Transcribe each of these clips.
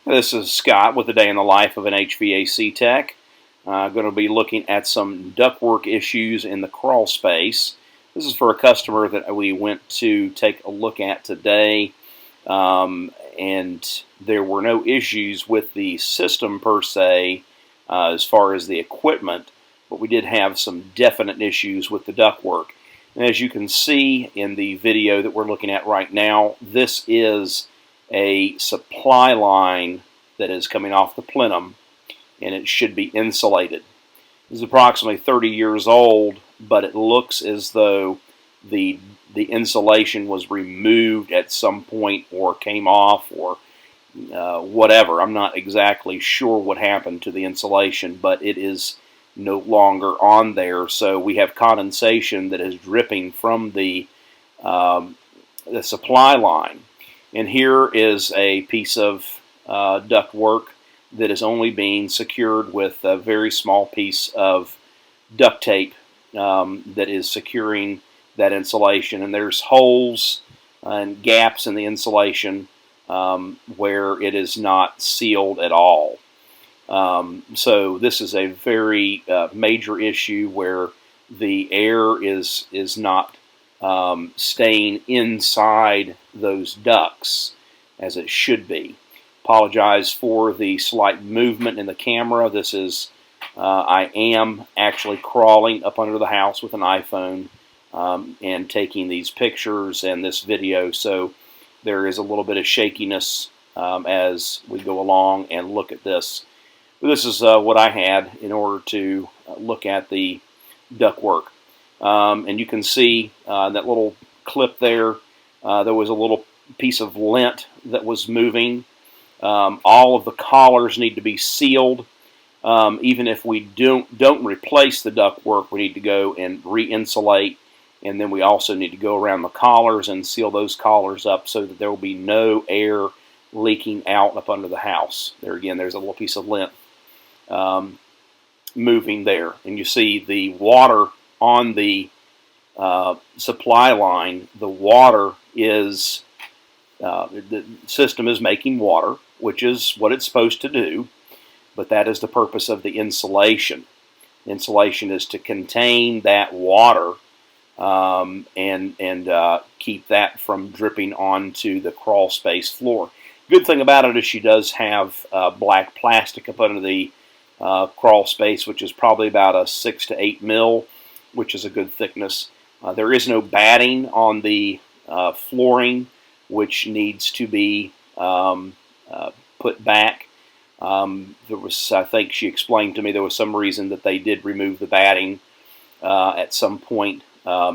This is Scott with a day in the life of an HVAC tech. Going to be looking at some ductwork issues in the crawl space. This is for a customer that we went to take a look at today, and there were no issues with the system per se as far as the equipment, but we did have some definite issues with the ductwork. And as you can see in the video that we're looking at right now, this is a supply line that is coming off the plenum, and it should be insulated. This is approximately 30 years old, but it looks as though the insulation was removed at some point or came off or whatever. I'm not exactly sure what happened to the insulation, but it is no longer on there. So we have condensation that is dripping from the supply line. And here is a piece of ductwork that is only being secured with a very small piece of duct tape that is securing that insulation. And there's holes and gaps in the insulation where it is not sealed at all. So this is a very major issue where the air is not staying inside those ducts as it should be. Apologize for the slight movement in the camera. This is I am actually crawling up under the house with an iPhone and taking these pictures and this video, so there is a little bit of shakiness as we go along and look at this. This is what I had in order to look at the ductwork. And you can see that little clip there, there was a little piece of lint that was moving. All of the collars need to be sealed. Even if we don't replace the ductwork, we need to go and re-insulate, and then we also need to go around the collars and seal those collars up so that there will be no air leaking out up under the house. There again, there's a little piece of lint moving there, and you see the water on the supply line. The water is the system is making water, which is what it's supposed to do, but that is the purpose of the insulation. Insulation is to contain that water and keep that from dripping onto the crawl space floor. Good thing about it is she does have black plastic up under the crawl space, which is probably about a 6 to 8 mil, which is a good thickness. There is no batting on the flooring, which needs to be put back. There was, I think she explained to me, there was some reason that they did remove the batting at some point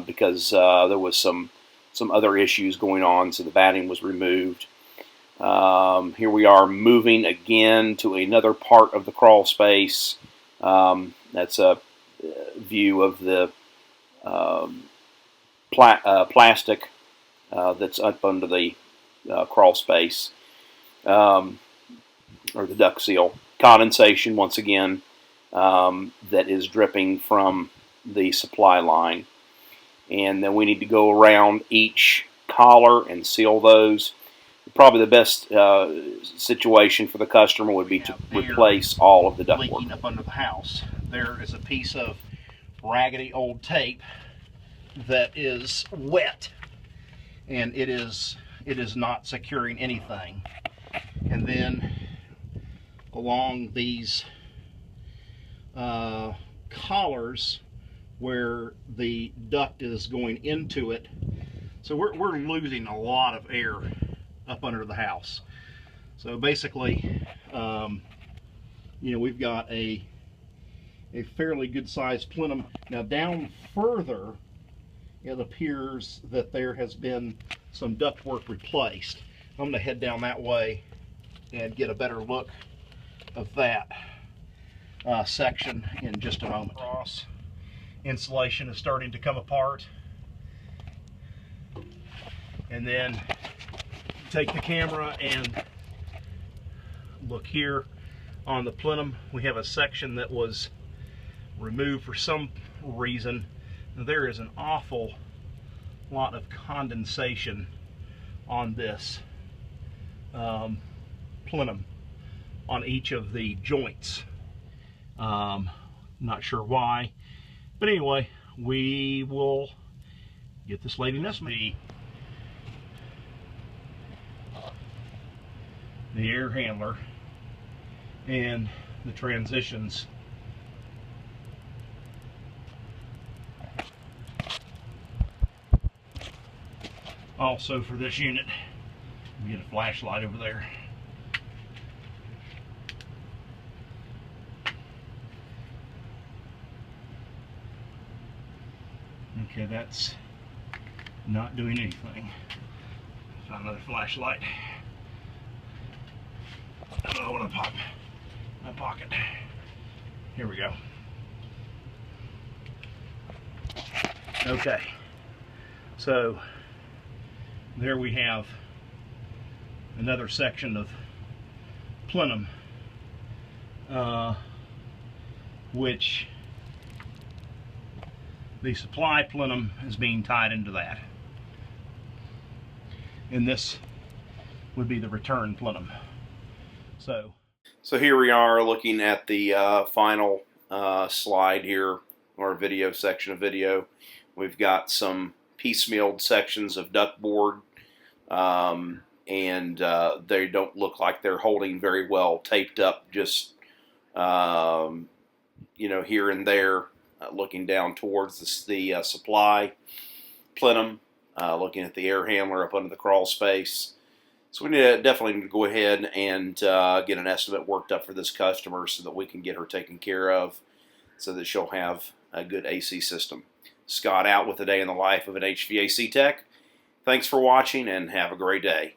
because there was some other issues going on, so the batting was removed. Here we are moving again to another part of the crawl space. That's a view of the plastic that's up under the crawl space, or the duct seal. Condensation, once again, that is dripping from the supply line. And then we need to go around each collar and seal those. Probably the best situation for the customer would be to replace all of the ductwork. Leaking up under the house. There is a piece of raggedy old tape that is wet, and it is not securing anything. And then along these collars where the duct is going into it, so we're losing a lot of air up under the house. So basically, you know, we've got a fairly good sized plenum. Now down further, it appears that there has been some ductwork replaced. I'm going to head down that way and get a better look of that section in just a moment. Cross insulation is starting to come apart, and then take the camera and look here on the plenum. We have a section that was removed for some reason. There is an awful lot of condensation on this plenum. on each of the joints. Not sure why, but anyway, we will get this lady estimated. The air handler and the transitions. Also for this unit, we get a flashlight over there. Okay, that's not doing anything. Found another flashlight. Oh, what a pop. My pocket. Here we go. Okay, so there we have another section of plenum, which the supply plenum is being tied into that, and this would be the return plenum. So here we are looking at the final slide here, or video section of video. We've got some piecemealed sections of duct board, and they don't look like they're holding very well, taped up just you know, here and there, looking down towards the supply plenum, looking at the air handler up under the crawl space. So we definitely need to go ahead and get an estimate worked up for this customer so that we can get her taken care of, so that she'll have a good AC system. Scott out with a day in the life of an HVAC tech. Thanks for watching and have a great day.